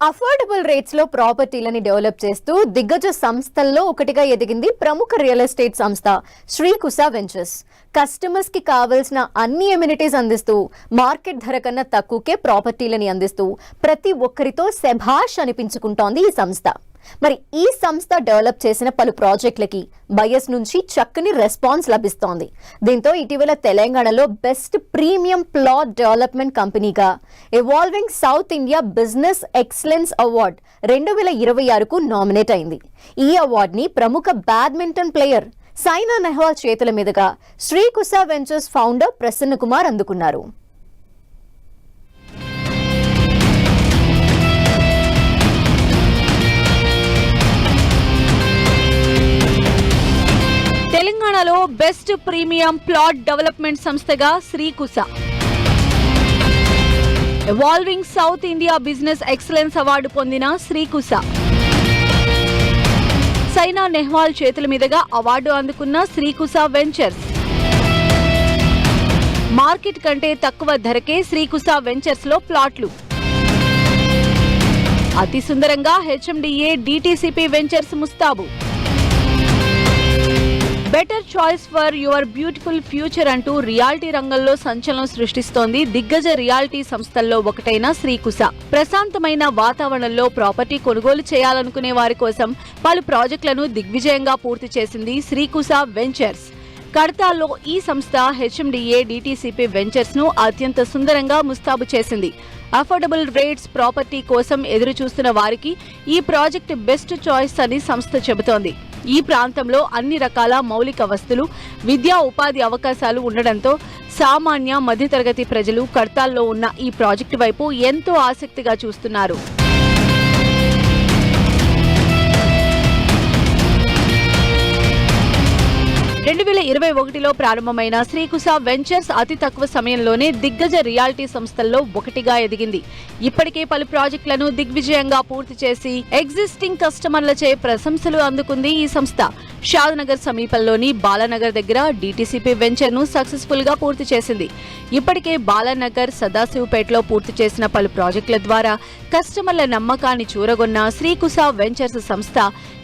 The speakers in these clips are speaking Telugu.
అఫోర్డబుల్ రేట్స్ లో ప్రాపర్టీలని డెవలప్ చేస్తూ దిగ్గజ సంస్థల్లో ఒకటిగా ఎదిగింది ప్రముఖ రియల్ ఎస్టేట్ సంస్థ శ్రీకుశ వెంచర్స్. కస్టమర్స్ కి కావాల్సిన అన్ని ఎమ్యూనిటీస్ అందిస్తూ మార్కెట్ ధర కన్నా తక్కువకే ప్రాపర్టీలని అందిస్తూ ప్రతి ఒక్కరితో శభాష్ అనిపించుకుంటోంది ఈ సంస్థ. మరి ఈ సంస్థ డెవలప్ చేసిన పలు ప్రాజెక్టులకి బయర్స్ నుంచి చక్కని రెస్పాన్స్ లభిస్తోంది. దీంతో ఇటీవల తెలంగాణలో బెస్ట్ ప్రీమియం ప్లాట్ డెవలప్మెంట్ కంపెనీగా evolving south India business excellence award 2026కు నామినేట్ అయింది. ఈ అవార్డుని ప్రముఖ బ్యాడ్మింటన్ ప్లేయర్ సైనా నెహ్వాల్ చేతుల మీదుగా శ్రీకుశ వెంచర్స్ ఫౌండర్ ప్రసన్న కుమార్ అందుకున్నారు. తెలంగాణలో బెస్ట్ ప్రీమియం ప్లాట్ డెవలప్మెంట్ సంస్థగా Srikusha, evolving south India business excellence award పొందిన శ్రీకుశ, సైనా నెహ్వాల్ చేతుల మీదుగా అవార్డు అందుకున్న శ్రీకుశ వెంచర్స్. మార్కెట్ కంటే తక్కువ ధరకే శ్రీకుశ వెంచర్స్ లో ప్లాట్లు. అతి సుందరంగా హెచ్ఎండిఏ డిటిసిపి వెంచర్స్ ముస్తాబు. Better choice for your beautiful future అంటూ రియాలిటీ రంగంలో సంచలనం సృష్టిస్తోంది దిగ్గజ రియాలిటీ సంస్థల్లో ఒకటైన శ్రీకుశ. ప్రశాంతమైన వాతావరణంలో ప్రాపర్టీ కొనుగోలు చేయాలనుకునే వారి కోసం పలు ప్రాజెక్టులను దిగ్విజయంగా పూర్తి చేసింది శ్రీకుశ వెంచర్స్. కడతాల్లో ఈ సంస్థ హెచ్ఎండిఏ డిటిసిపి వెంచర్స్ ను అత్యంత సుందరంగా ముస్తాబు చేసింది. అఫోర్డబుల్ రేట్స్ ప్రాపర్టీ కోసం ఎదురు చూస్తున్న వారికి ఈ ప్రాజెక్ట్ బెస్ట్ చాయిస్ అని సంస్థ చెబుతోంది. ఈ ప్రాంతంలో అన్ని రకాల మౌలిక వస్తువులు, విద్యా ఉపాధి అవకాశాలు ఉండడంతో సామాన్య మధ్యతరగతి ప్రజలు కడతాల్లో ఉన్న ఈ ప్రాజెక్టు వైపు ఎంతో ఆసక్తిగా చూస్తున్నారు. 2021లో ప్రారంభమైన శ్రీకుశ వెంచర్స్ అతి తక్కువ సమయంలోనే దిగ్గజ రియాలిటీ సంస్థల్లో ఒకటిగా ఎదిగింది. ఇప్పటికే పలు ప్రాజెక్టులను దిగ్విజయంగా పూర్తి చేసి ఎగ్జిస్టింగ్ కస్టమర్లచే ప్రశంసలు అందుకుంది ఈ సంస్థ. షాద్నగర్ సమీపంలోని బాలానగర్ దగ్గర డిటిసిపి వెంచర్ ను సక్సెస్ఫుల్ గా పూర్తి చేసింది. ఇప్పటికే బాలానగర్, సదాశివపేటలో పూర్తి చేసిన పలు ప్రాజెక్టుల ద్వారా కస్టమర్ల నమ్మకాన్ని చూరగొన్న శ్రీకుశ వెంచర్స్ సంస్థ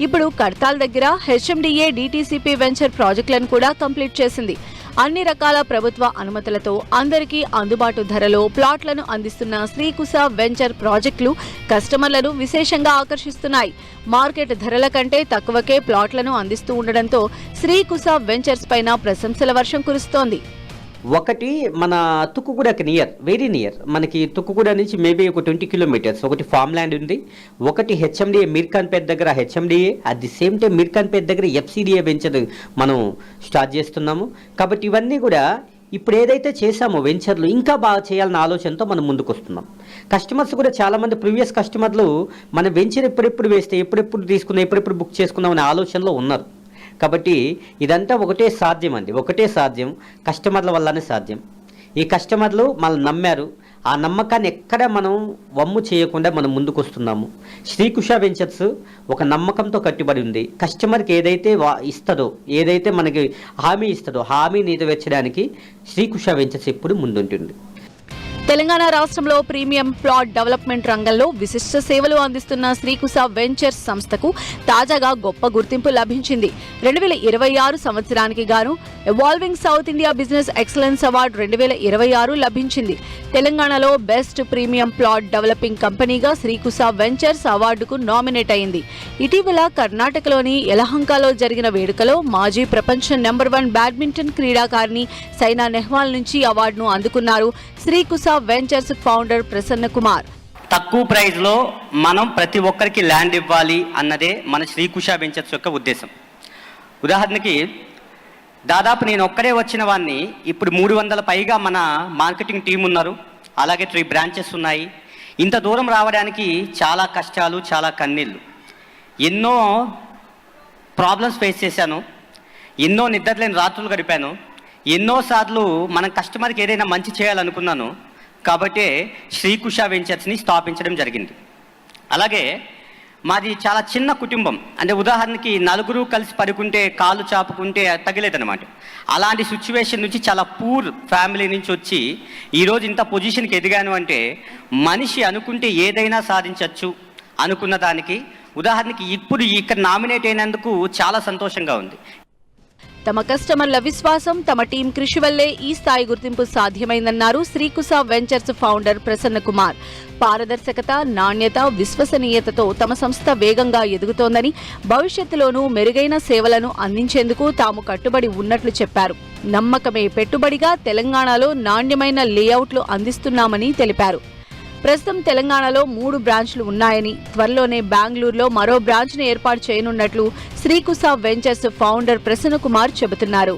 ఇప్పుడు కడతాల్ దగ్గర హెచ్ఎండిఏ డిటిసిపి వెంచర్ ప్రాజెక్టులను కూడా కంప్లీట్ చేసింది. అన్ని రకాల ప్రభుత్వ అనుమతులతో అందరికీ అందుబాటు ధరలో ప్లాట్లను అందిస్తున్న శ్రీకుశ వెంచర్ ప్రాజెక్టులు కస్టమర్లను విశేషంగా ఆకర్షిస్తున్నాయి. మార్కెట్ ధరల కంటే తక్కువకే ప్లాట్లను అందిస్తూ ఉండడంతో శ్రీకుశ వెంచర్స్ పైన ప్రశంసల వర్షం కురుస్తోంది. ఒకటి మన తుక్కుగూడకి వెరీ నియర్, మనకి తుక్కుగూడ నుంచి మేబీ ఒక 20 కిలోమీటర్స్ ఒకటి ఫామ్ ల్యాండ్ ఉంది. ఒకటి హెచ్ఎండిఏ మీర్ఖాన్పేట్ దగ్గర HMDA, at the same time Meerkhanpet దగ్గర ఎఫ్సిడిఏ వెంచర్ మనం స్టార్ట్ చేస్తున్నాము. కాబట్టి ఇవన్నీ కూడా ఇప్పుడు ఏదైతే చేసామో వెంచర్లు ఇంకా బాగా చేయాలన్న ఆలోచనతో మనం ముందుకు వస్తున్నాం. కస్టమర్స్ కూడా చాలామంది ప్రీవియస్ కస్టమర్లు మన వెంచర్ ఎప్పుడెప్పుడు వేస్తే ఎప్పుడెప్పుడు తీసుకుందాం ఎప్పుడెప్పుడు బుక్ చేసుకుందాం అనే ఆలోచనలో ఉన్నారు. కాబట్టి ఇదంతా ఒకటే సాధ్యం, కస్టమర్ల వల్లనే సాధ్యం. ఈ కస్టమర్లు మనల్ని నమ్మారు, ఆ నమ్మకాన్ని ఎక్కడ మనం వమ్ము చేయకుండా మనం ముందుకు వస్తున్నాము. శ్రీకుశ వెంచర్స్ ఒక నమ్మకంతో కట్టుబడి ఉంది. కస్టమర్కి ఏదైతే ఇస్తుందో, ఏదైతే మనకి హామీ ఇస్తుందో హామీ నెరవేర్చడానికి శ్రీకుశ వెంచర్స్ ఎప్పుడు ముందుంటుంది. తెలంగాణ రాష్ట్రంలో ప్రీమియం ప్లాట్ డెవలప్మెంట్ రంగంలో విశిష్ట సేవలు అందిస్తున్న శ్రీకుశ వెంచర్స్ సంస్థకు తాజాగా గొప్ప గుర్తింపు లభించింది. 2026 సంవత్సరానికి గాను evolving south India business excellence award 2026 లభించింది. తెలంగాణలో బెస్ట్ ప్రీమియం ప్లాట్ డెవలపింగ్ కంపెనీగా శ్రీకుశ వెంచర్స్ అవార్డుకు నామినేట్ అయింది. ఇటీవల కర్ణాటకలోని యలహంకలో జరిగిన వేడుకలో మాజీ ప్రపంచ నెంబర్ 1 బ్యాడ్మింటన్ క్రీడాకారిణి సైనా నెహ్వాల్ నుంచి అవార్డును అందుకున్నారు శ్రీకుశ వెంచర్స్ ఫౌండర్ ప్రసన్న కుమార్. తక్కువ ప్రైజ్లో మనం ప్రతి ఒక్కరికి ల్యాండ్ ఇవ్వాలి అన్నదే మన శ్రీకుశ వెంచర్స్ యొక్క ఉద్దేశం. ఉదాహరణకి దాదాపు నేను ఒక్కడే వచ్చిన వాడిని, ఇప్పుడు 300 పైగా మన మార్కెటింగ్ టీం ఉన్నారు, అలాగే 3 బ్రాంచెస్ ఉన్నాయి. ఇంత దూరం రావడానికి చాలా కష్టాలు, చాలా కన్నీళ్ళు, ఎన్నో ప్రాబ్లమ్స్ ఫేస్ చేశాను, ఎన్నో నిద్రలేని రాత్రులు గడిపాను, ఎన్నోసార్లు మన కస్టమర్కి ఏదైనా మంచి చేయాలనుకున్నాను. కాబట్టి శ్రీకుశ వెంచర్స్ని స్థాపించడం జరిగింది. అలాగే మాది చాలా చిన్న కుటుంబం. అంటే ఉదాహరణకి నలుగురు కలిసి పడుకుంటే కాలు చాపుకుంటే తగిలేదన్నమాట. అలాంటి సిచ్యువేషన్ నుంచి చాలా పూర్ ఫ్యామిలీ నుంచి వచ్చి ఈరోజు ఇంత పొజిషన్కి ఎదిగాను అంటే మనిషి అనుకుంటే ఏదైనా సాధించవచ్చు అనుకున్న దానికి ఉదాహరణకి ఇప్పుడు ఇక్కడ నామినేట్ అయినందుకు చాలా సంతోషంగా ఉంది. తమ కస్టమర్ల విశ్వాసం, తమ టీం కృషి వల్లే ఈ స్థాయి గుర్తింపు సాధ్యమైందన్నారు శ్రీకుశ వెంచర్స్ ఫౌండర్ ప్రసన్న కుమార్. పారదర్శకత, నాణ్యత, విశ్వసనీయతతో తమ సంస్థ వేగంగా ఎదుగుతోందని, భవిష్యత్తులోనూ మెరుగైన సేవలను అందించేందుకు తాము కట్టుబడి ఉన్నట్లు చెప్పారు. నమ్మకమే పెట్టుబడిగా తెలంగాణలో నాణ్యమైన లేఅవుట్లు అందిస్తున్నామని తెలిపారు. ప్రస్తుతం తెలంగాణలో 3 బ్రాంచ్లు ఉన్నాయని, త్వరలోనే బెంగళూరులో మరో బ్రాంచ్ను ఏర్పాటు చేయనున్నట్లు శ్రీకుశ వెంచర్స్ ఫౌండర్ ప్రసన్న కుమార్ చెబుతున్నారు.